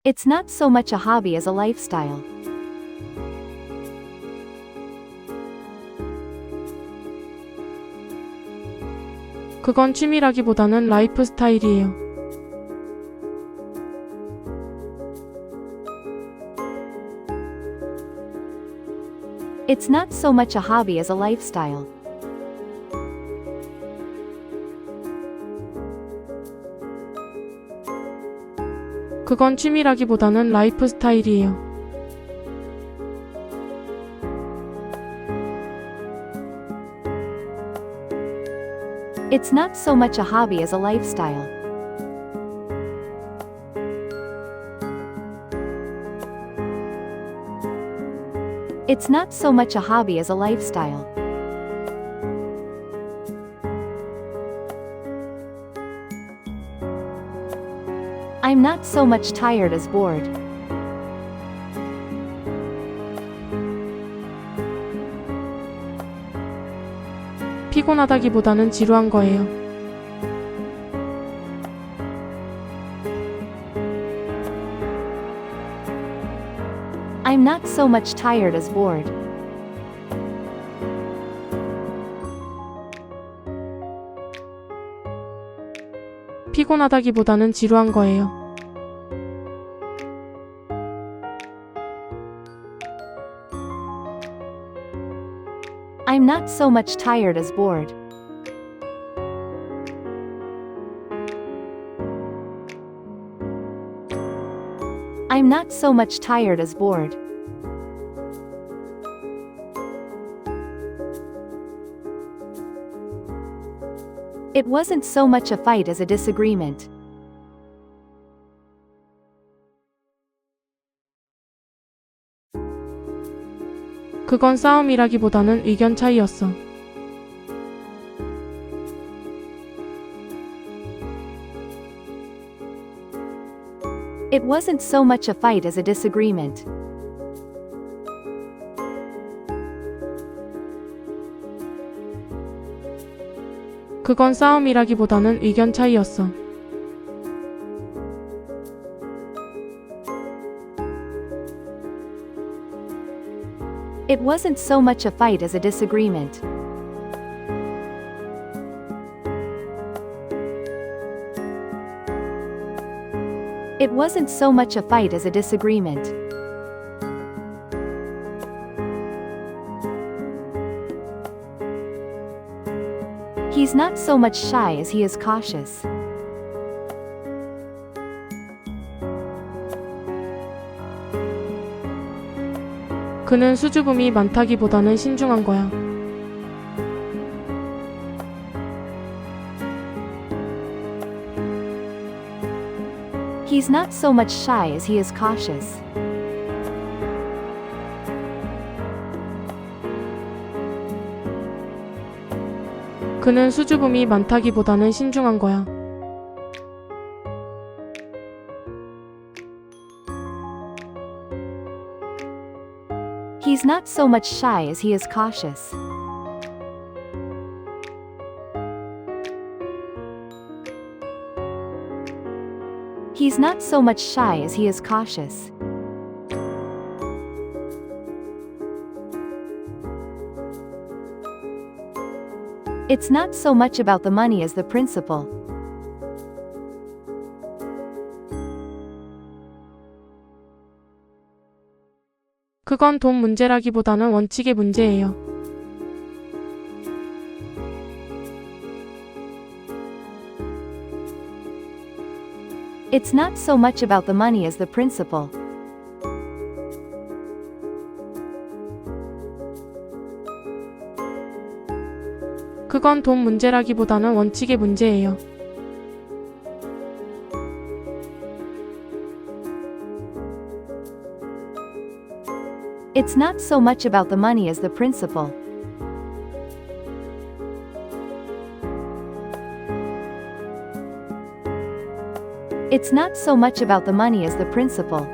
It's not so much a hobby as a lifestyle. 그건 취미라기보다는 라이프 스타일이에요. It's not so much a hobby as a lifestyle. 그건 취미라기보다는 라이프 스타일이에요. It's not so much a hobby as a lifestyle. It's not so much a hobby as a lifestyle. I'm not so much tired as bored. 피곤하다기보다는 지루한 거예요. I'm not so much tired as bored. 피곤하다기보다는 지루한 거예요. I'm not so much tired as bored. I'm not so much tired as bored. It wasn't so much a fight as a disagreement. 그건 싸움이라기보다는 의견 차이였어. It wasn't so much a fight as a disagreement. 그건 싸움이라기보다는 의견 차이였어. It wasn't so much a fight as a disagreement. It wasn't so much a fight as a disagreement. He's not so much shy as he is cautious. 그는 수줍음이 많다기보다는 신중한 거야. He's not so much shy as he is cautious. 그는 수줍음이 많다기보다는 신중한 거야. He's not so much shy as he is cautious. He's not so much shy as he is cautious. It's not so much about the money as the principle. 그건 돈 문제라기보다는 원칙의 문제예요. It's not so much about the money as the principle. 그건 돈 문제라기보다는 원칙의 문제예요. It's not so much about the money as the principle. It's not so much about the money as the principle.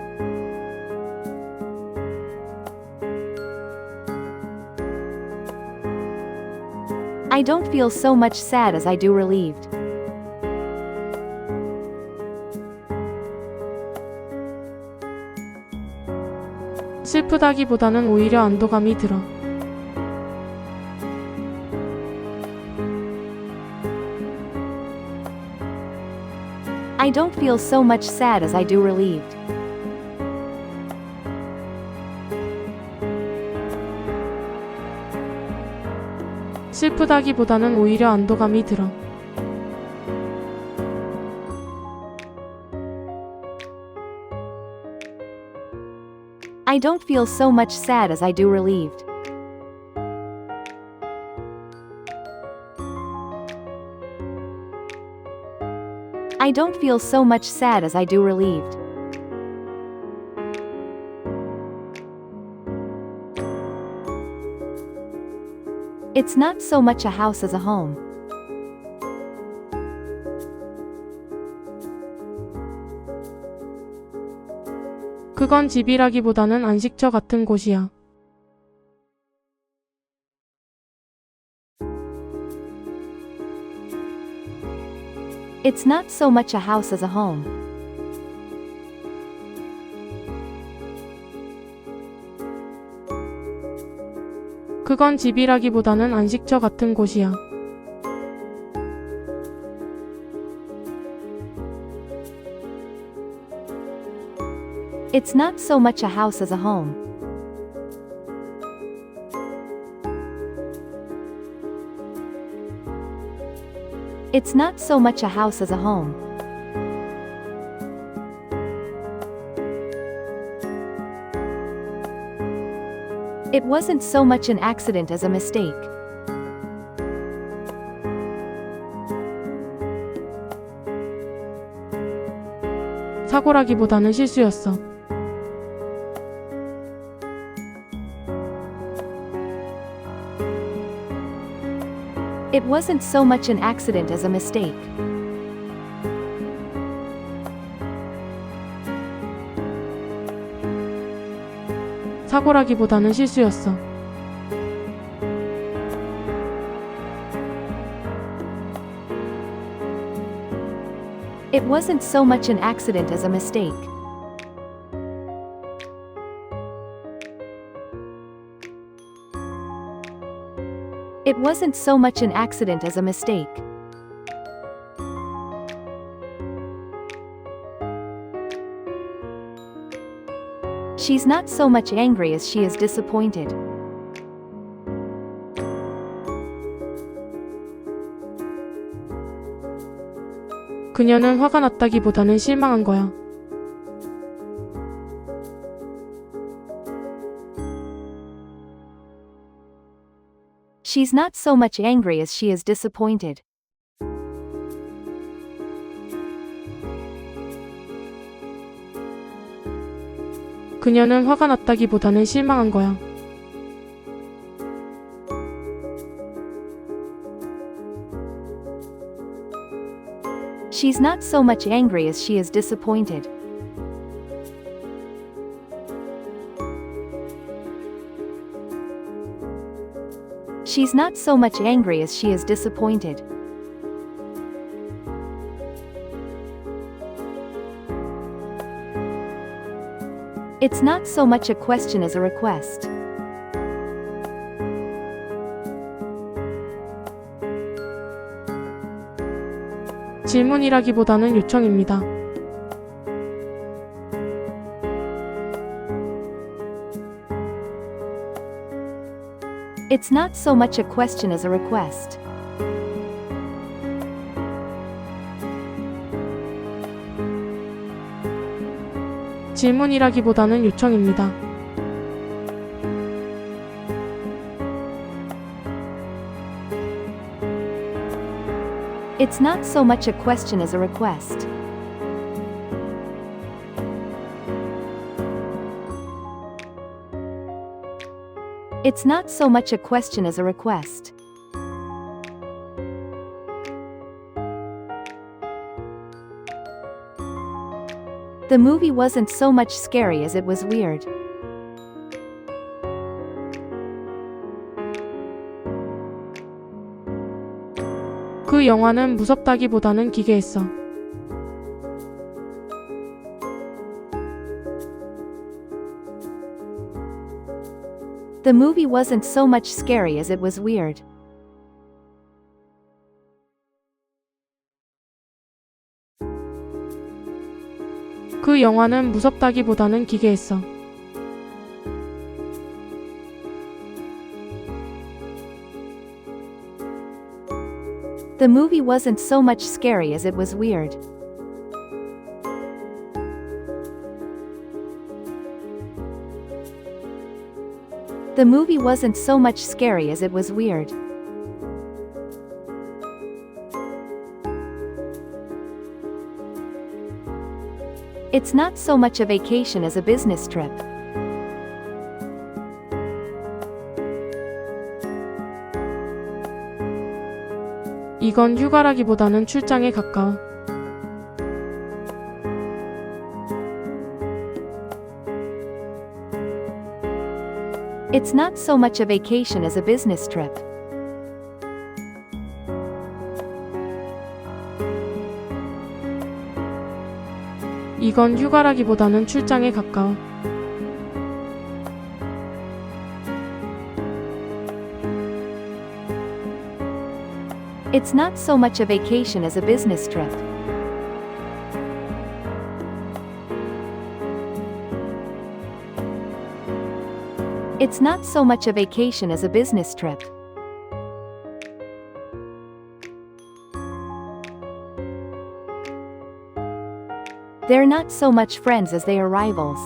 I don't feel so much sad as I do relieved. 슬프다기보다는 오히려 안도감이 들어. I don't feel so much sad as I do relieved. 슬프다기보다는 오히려 안도감이 들어. I don't feel so much sad as I do relieved. I don't feel so much sad as I do relieved. It's not so much a house as a home. 그건 집이라기보다는 안식처 같은 곳이야. It's not so much a house as a home. 그건 집이라기보다는 안식처 같은 곳이야. It's not so much a house as a home. It's not so much a house as a home. It wasn't so much an accident as a mistake. 사고라기보다는 실수였어. It wasn't so much an accident as a mistake. 사고라기보다는 실수였어. It wasn't so much an accident as a mistake. It wasn't so much an accident as a mistake. She's not so much angry as she is disappointed. 그녀는 화가 났다기보다는 실망한 거야. She's not so much angry as she is disappointed. 그녀는 화가 났다기보다는 실망한 거야. She's not so much angry as she is disappointed. She's not so much angry as she is disappointed. It's not so much a question as a request. 질문이라기보다는 요청입니다. It's not so much a question as a request. 질문이라기보다는 요청입니다. It's not so much a question as a request. It's not so much a question as a request. The movie wasn't so much scary as it was weird. 그 영화는 무섭다기보다는 기괴했어. The movie wasn't so much scary as it was weird. 그 영화는 무섭다기보다는 기괴했어. The movie wasn't so much scary as it was weird. The movie wasn't so much scary as it was weird. It's not so much a vacation as a business trip. 이건 휴가라기보다는 출장에 가까워. It's not so much a vacation as a business trip. 이건 휴가라기보다는 출장에 가까워. It's not so much a vacation as a business trip. It's not so much a vacation as a business trip. They're not so much friends as they are rivals.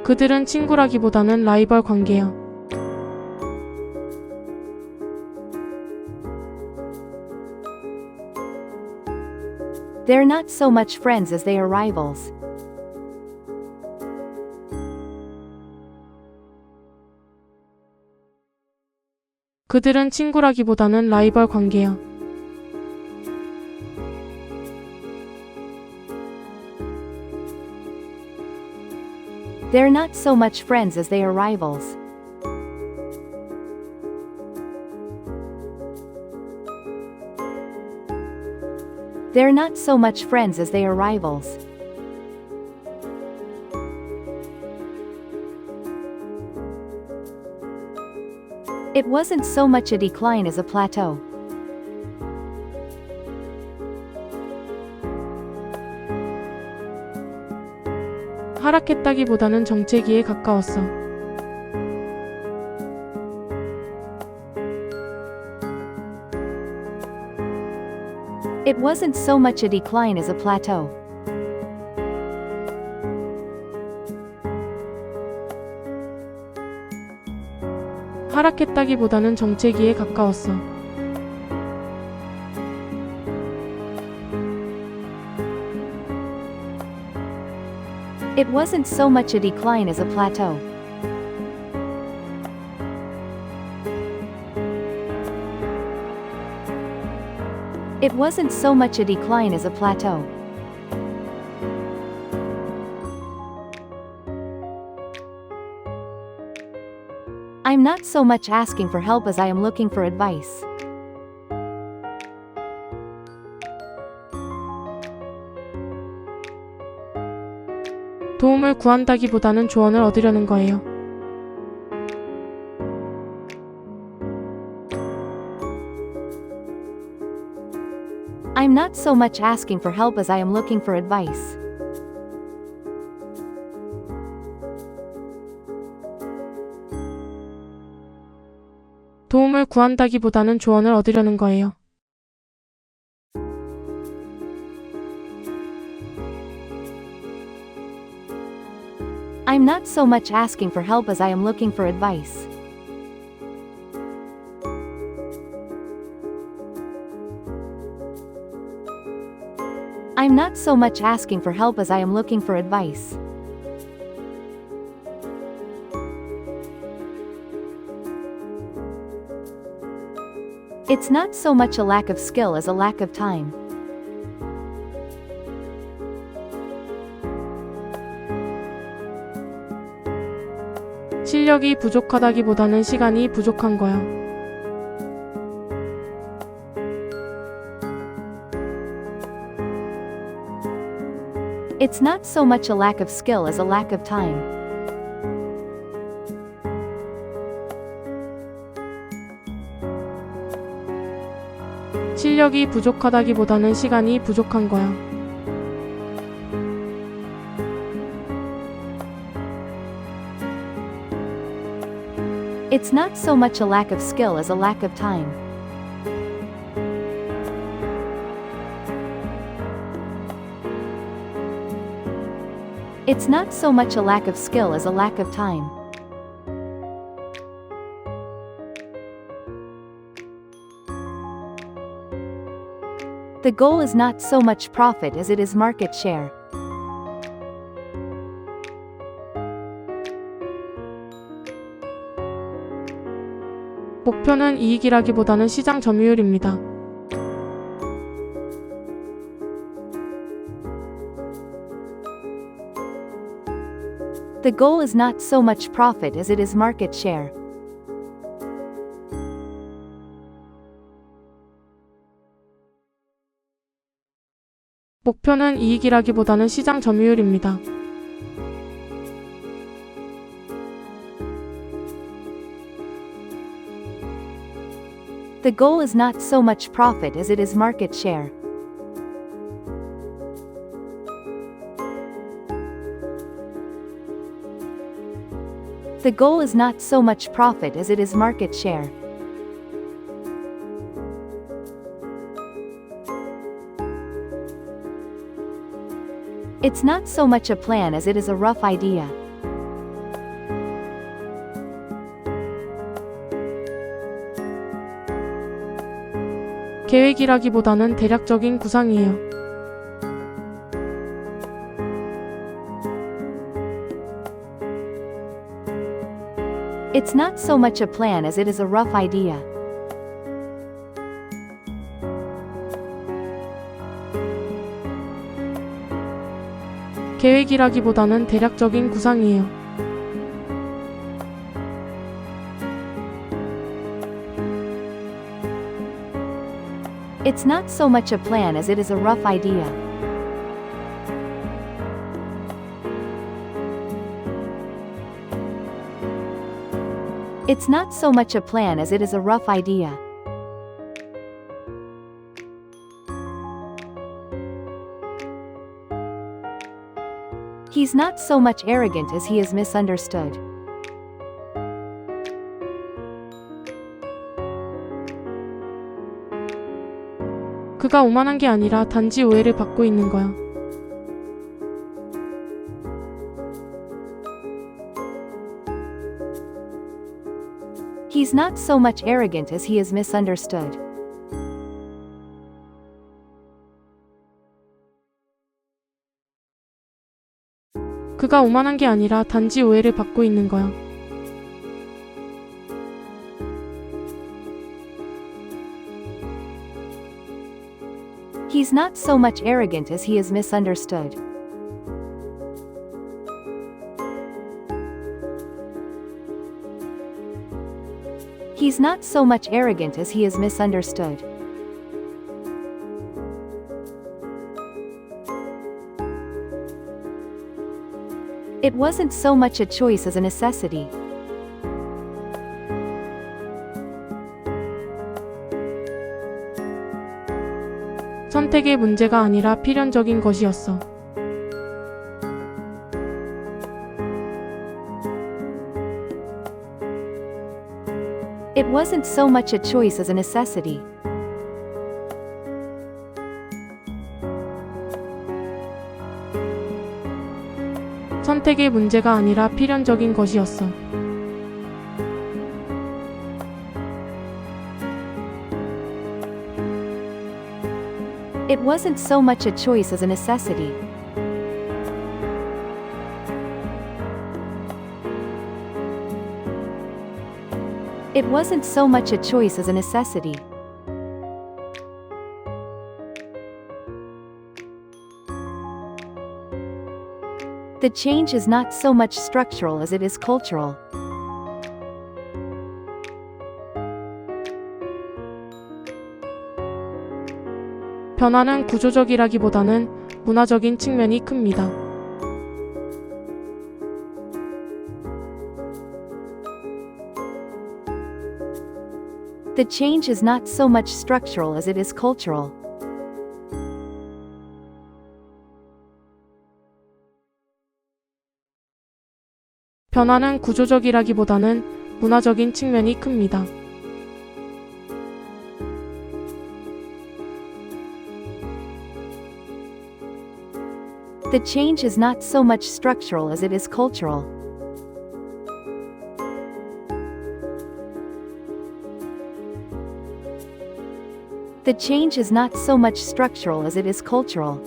그들은 친구라기보다는 라이벌 관계야. They're not so much friends as they are rivals. 그들은 친구라기보다는 라이벌 관계야. They're not so much friends as they are rivals. They're not so much friends as they are rivals. It wasn't so much a decline as a plateau. 하락했다기보다는 정체기에 가까웠어. It wasn't so much a decline as a plateau. 하락했다기보다는 정체기에 가까웠어. It wasn't so much a decline as a plateau. It wasn't so much a decline as a plateau. I'm not so much asking for help as I am looking for advice. 도움을 구한다기보다는 조언을 얻으려는 거예요. I'm not so much asking for help as I am looking for advice. 도움을 구한다기보다는 조언을 얻으려는 거예요. I'm not so much asking for help as I am looking for advice. I'm not so much asking for help as I am looking for advice. It's not so much a lack of skill as a lack of time. 실력이 부족하다기보다는 시간이 부족한 거야. It's not so much a lack of skill as a lack of time. 실력이 부족하다기보다는 시간이 부족한 거야. It's not so much a lack of skill as a lack of time. It's not so much a lack of skill as a lack of time. The goal is not so much profit as it is market share. 목표는 이익이라기보다는 시장 점유율입니다. The goal is not so much profit as it is market share. 목표는 이익이라기보다는 시장 점유율입니다. The goal is not so much profit as it is market share. The goal is not so much profit as it is market share. It's not so much a plan as it is a rough idea. 계획이라기보다는 대략적인 구상이에요. It's not so much a plan as it is a rough idea. 계획이라기보다는 대략적인 구상이에요. It's not so much a plan as it is a rough idea. It's not so much a plan as it is a rough idea. He's not so much arrogant as he is misunderstood. 그가 오만한 게 아니라 단지 오해를 받고 있는 거야. He's not so much arrogant as he is misunderstood. 그가 오만한 게 아니라 단지 오해를 받고 있는 거야. He's not so much arrogant as he is misunderstood. He's not so much arrogant as he is misunderstood. It wasn't so much a choice as a necessity. 선택의 문제가 아니라 필연적인 것이었어. It wasn't so much a choice as a necessity. 선택의 문제가 아니라 필연적인 것이었어. It wasn't so much a choice as a necessity. It wasn't so much a choice as a necessity. The change is not so much structural as it is cultural. 변화는 구조적이라기보다는 문화적인 측면이 큽니다. The change is not so much structural as it is cultural. 변화는 구조적이라기보다는 문화적인 측면이 큽니다. The change is not so much structural as it is cultural. The change is not so much structural as it is cultural.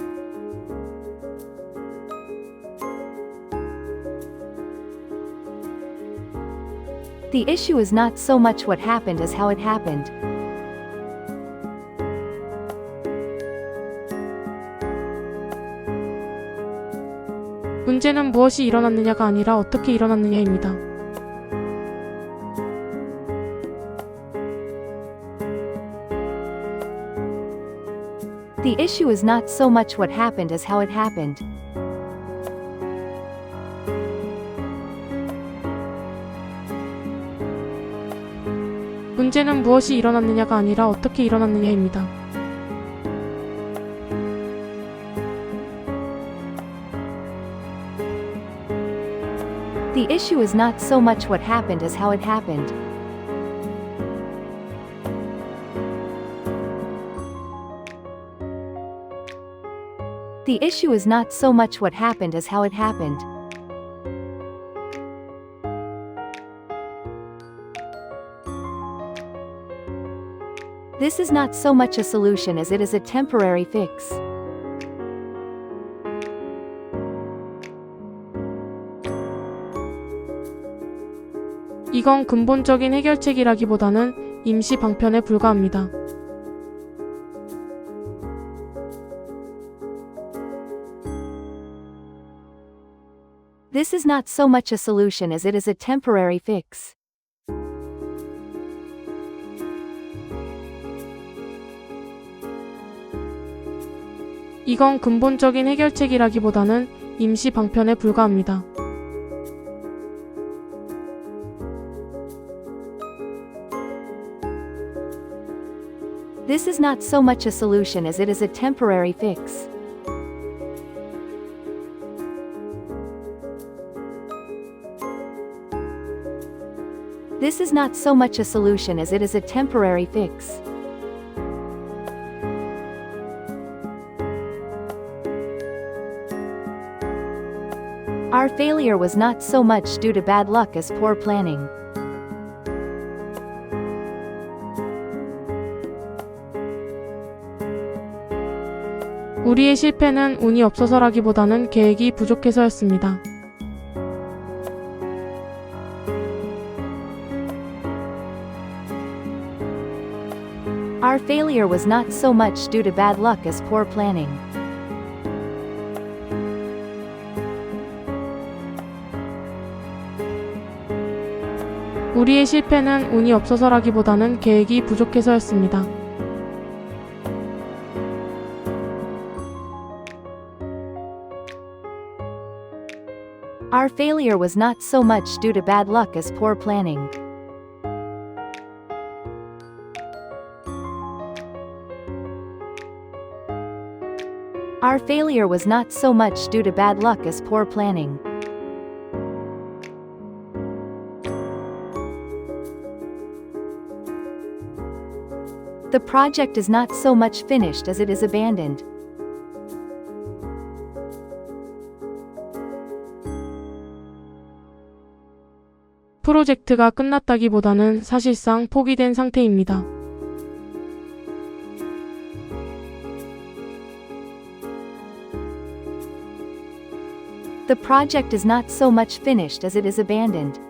The issue is not so much what happened as how it happened. 문제는 무엇이 일어났느냐가 아니라 어떻게 일어났느냐입니다. The issue is not so much what happened as how it happened. 문제는 무엇이 일어났느냐가 아니라 어떻게 일어났느냐입니다. The issue is not so much what happened as how it happened. The issue is not so much what happened as how it happened. This is not so much a solution as it is a temporary fix. 이건 근본적인 해결책이라기보다는 임시 방편에 불과합니다. This is not so much a solution as it is a temporary fix. 이건 근본적인 해결책이라기보다는 임시 방편에 불과합니다. This is not so much a solution as it is a temporary fix. This is not so much a solution as it is a temporary fix. Our failure was not so much due to bad luck as poor planning. 우리의 실패는 운이 없어서라기보다는 계획이 부족해서였습니다. Our failure was not so much due to bad luck as poor planning. 우리의 실패는 운이 없어서라기보다는 계획이 부족해서였습니다. Our failure was not so much due to bad luck as poor planning. Our failure was not so much due to bad luck as poor planning. The project is not so much finished as it is abandoned. 프로젝트가 끝났다기보다는 사실상 포기된 상태입니다. The project is not so much finished as it is abandoned.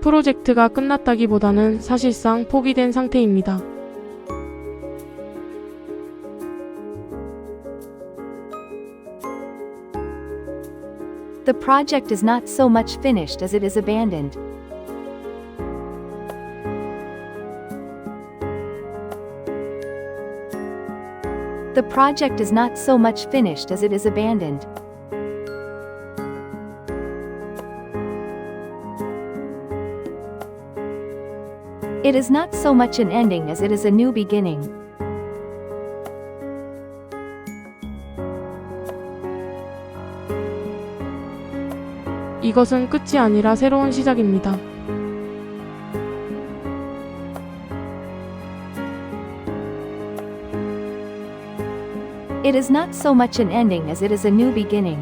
프로젝트가 끝났다기보다는 사실상 포기된 상태입니다. The project is not so much finished as it is abandoned. The project is not so much finished as it is abandoned. It is not so much an ending as it is a new beginning. 이것은 끝이 아니라 새로운 시작입니다. It is not so much an ending as it is a new beginning.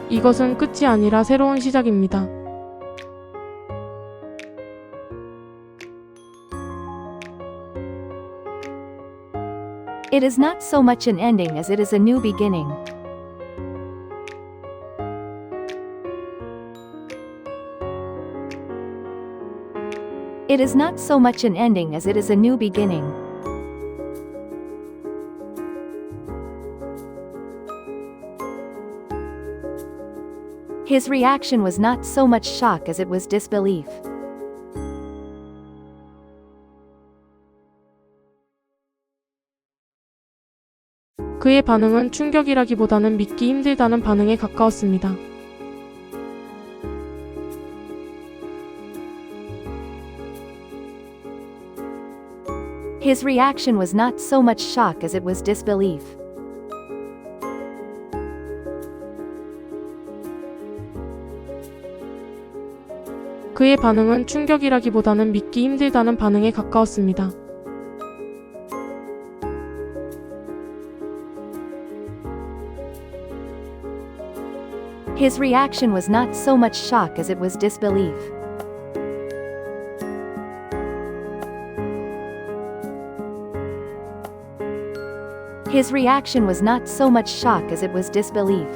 이것은 끝이 아니라 새로운 시작입니다. It is not so much an ending as it is a new beginning. It is not so much an ending as it is a new beginning. His reaction was not so much shock as it was disbelief. 그의 반응은 충격이라기보다는 믿기 힘들다는 반응에 가까웠습니다. His reaction was not so much shock as it was disbelief. 그의 반응은 충격이라기보다는 믿기 힘들다는 반응에 가까웠습니다. His reaction was not so much shock as it was disbelief. His reaction was not so much shock as it was disbelief.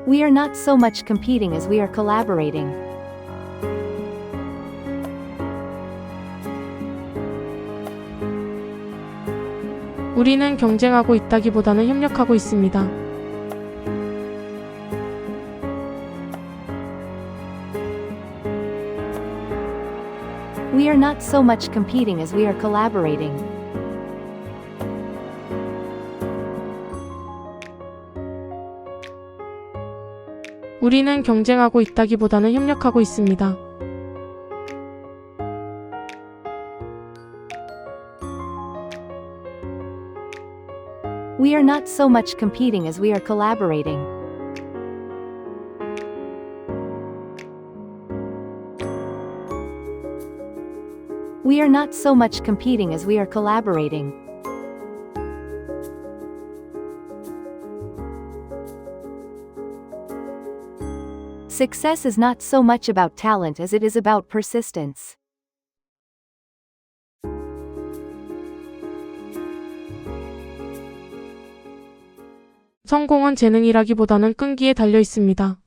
We are not so much competing as we are collaborating. 우리는 경쟁하고 있다기보다는 협력하고 있습니다. We are not so much competing as we are collaborating. 우리는 경쟁하고 있다기보다는 협력하고 있습니다. We are not so much competing as we are collaborating. We are not so much competing as we are collaborating. Success is not so much about talent as it is about persistence. 성공은 재능이라기보다는 끈기에 달려 있습니다.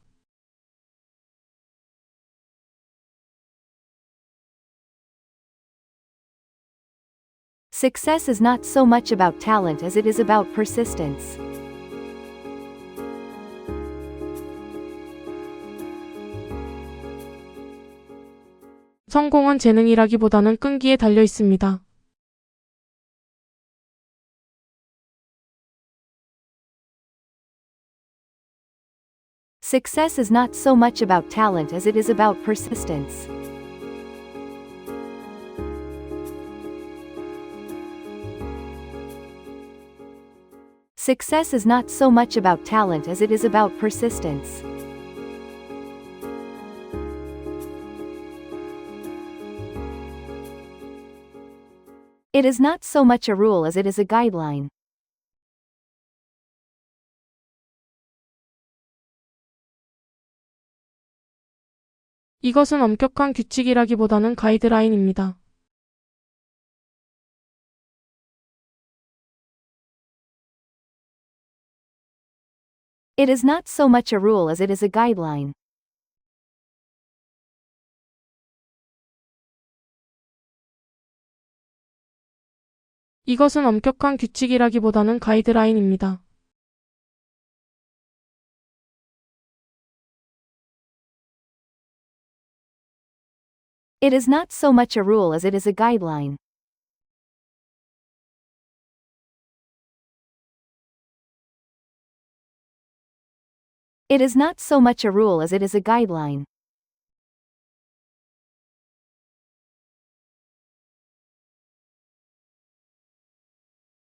Success is not so much about talent as it is about persistence. 성공은 재능이라기보다는 끈기에 달려 있습니다. Success is not so much about talent as it is about persistence. Success is not so much about talent as it is about persistence. It is not so much a rule as it is a guideline. 이것은 엄격한 규칙이라기보다는 가이드라인입니다. It is not so much a rule as it is a guideline. 이것은 엄격한 규칙이라기보다는 가이드라인입니다. It is not so much a rule as it is a guideline. It is not so much a rule as it is a guideline.